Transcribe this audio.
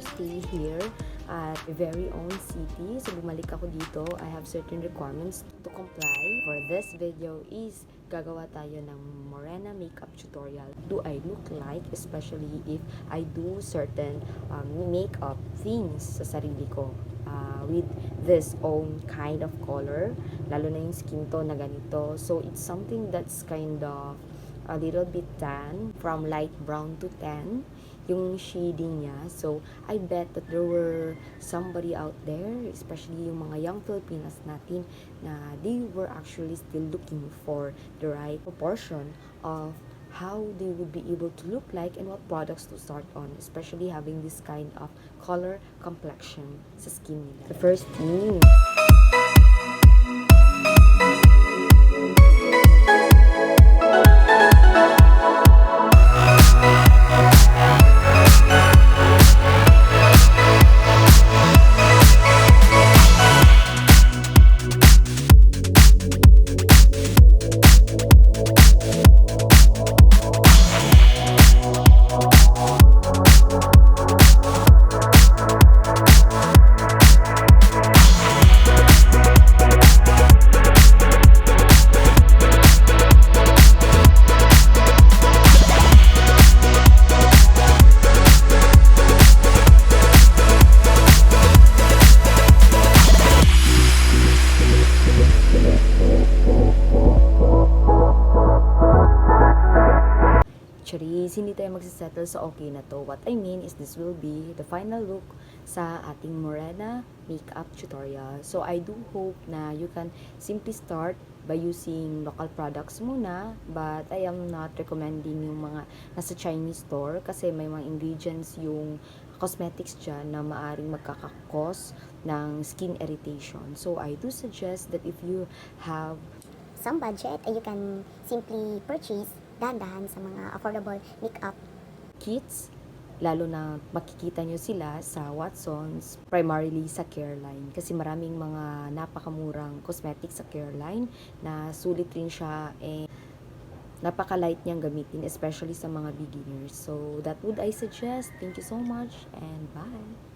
stay here at my very own city. So bumalik ako dito. I have certain requirements to comply. For this video is gagawa tayo ng Morena makeup tutorial. Do I look like, especially if I do certain makeup things sa sarili ko with this own kind of color, lalo na yung skin tone na ganito. So it's something that's kind of a little bit tan, from light brown to tan yung shading niya. So I bet that there were somebody out there, especially yung mga young Filipinas natin, na they were actually still looking for the right proportion of how they would be able to look like and what products to start on, especially having this kind of color complexion sa skin nila. The first thing, hindi tayo magsisettle sa okay na to. What I mean is this will be the final look sa ating Morena makeup tutorial. So I do hope na you can simply start by using local products muna, but I am not recommending yung mga nasa Chinese store kasi may mga ingredients yung cosmetics dyan na maaring magkakakos ng skin irritation. So I do suggest that if you have some budget, you can simply purchase dahan-dahan sa mga affordable makeup kits, lalo na makikita nyo sila sa Watsons, primarily sa Careline. Kasi maraming mga napakamurang cosmetics sa Careline na sulit rin siya, napaka-light niyang gamitin, especially sa mga beginners. So that would I suggest. Thank you so much and bye!